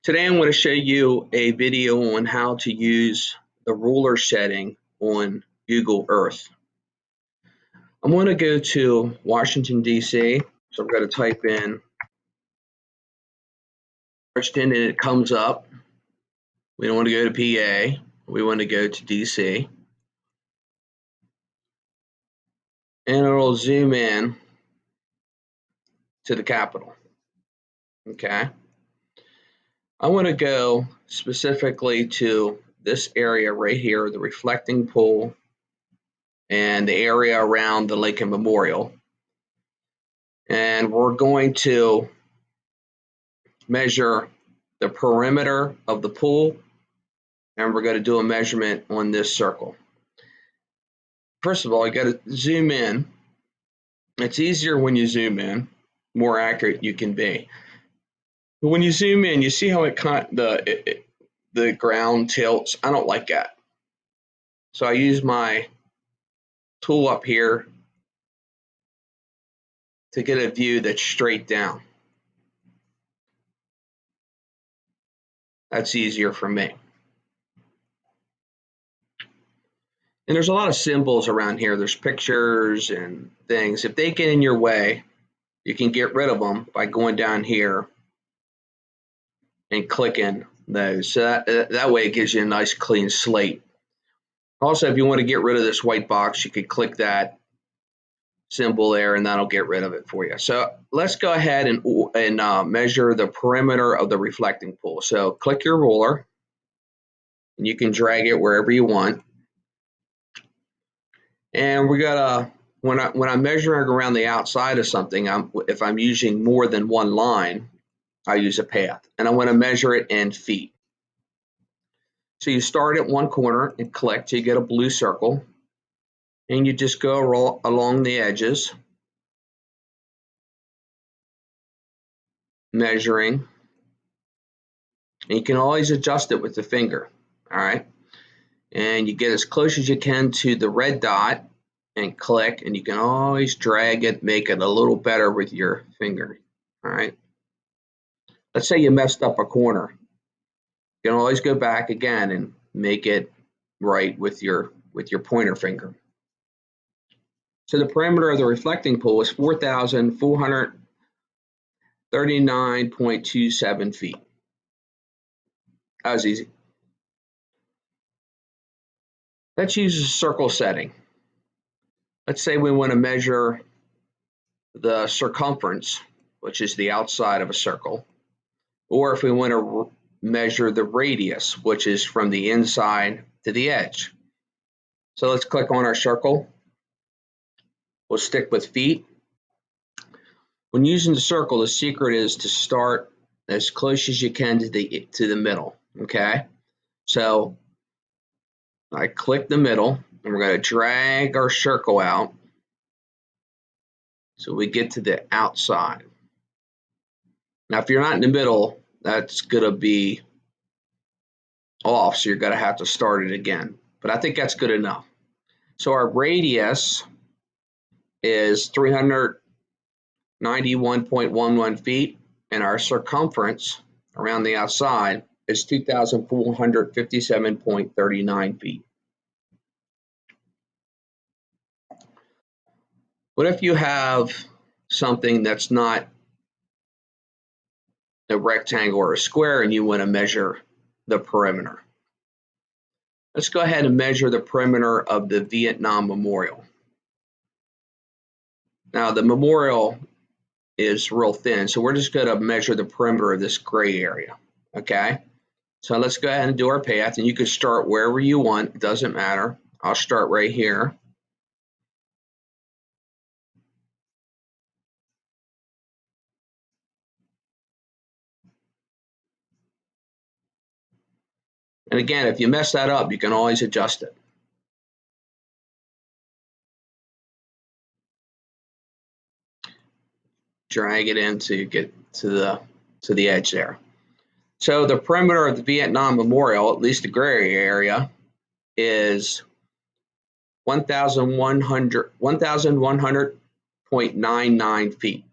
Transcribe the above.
Today I'm going to show you a video on how to use the ruler setting on Google Earth. I'm going to go to Washington, D.C. So I'm going to type in Washington and it comes up. We don't want to go to PA. We want to go to D.C. And it'll zoom in to the Capitol. Okay. I want to go specifically to this area right here, the reflecting pool, and the area around the Lincoln Memorial. And we're going to measure the perimeter of the pool, and we're going to do a measurement on this circle. First of all, you got to zoom in. It's easier when you zoom in, more accurate you can be. But when you zoom in, you see how the ground tilts. I don't like that. So I use my tool up here to get a view that's straight down. That's easier for me. And there's a lot of symbols around here. There's pictures and things. If they get in your way, you can get rid of them by going down here and clicking those. So that way it gives you a nice clean slate. Also, if you want to get rid of this white box, you could click that symbol there and that'll get rid of it for you. So let's go ahead and measure the perimeter of the reflecting pool. So click your ruler and you can drag it wherever you want. And we gotta, when I'm measuring around the outside of something, if I'm using more than one line, I use a path, and I want to measure it in feet. So you start at one corner and click till you get a blue circle, and you just go along the edges, measuring, and you can always adjust it with the finger. All right, and you get as close as you can to the red dot and click, and you can always drag it, make it a little better with your finger. All right. Let's say you messed up a corner. You can always go back again and make it right with your pointer finger. So the perimeter of the reflecting pool is 4,439.27 feet. That was easy. Let's use a circle setting. Let's say we want to measure the circumference, which is the outside of a circle, or if we want to measure the radius, which is from the inside to the edge. So let's click on our circle. We'll stick with feet. When using the circle, the secret is to start as close as you can to the middle. Okay, so I click the middle, and we're going to drag our circle out so we get to the outside. Now, if you're not in the middle, that's going to be off, so you're going to have to start it again. But I think that's good enough. So our radius is 391.11 feet, and our circumference around the outside is 2,457.39 feet. What if you have something that's not a rectangle or a square and you want to measure the perimeter? Let's go ahead and measure the perimeter of the Vietnam Memorial. Now the memorial is real thin, so we're just going to measure the perimeter of this gray area. Okay, so let's go ahead and do our path, and you can start wherever you want. It doesn't matter. I'll start right here. And again, if you mess that up, you can always adjust it. Drag it in to get to the edge there. So the perimeter of the Vietnam Memorial, at least the gray area, is 1,100.99 feet.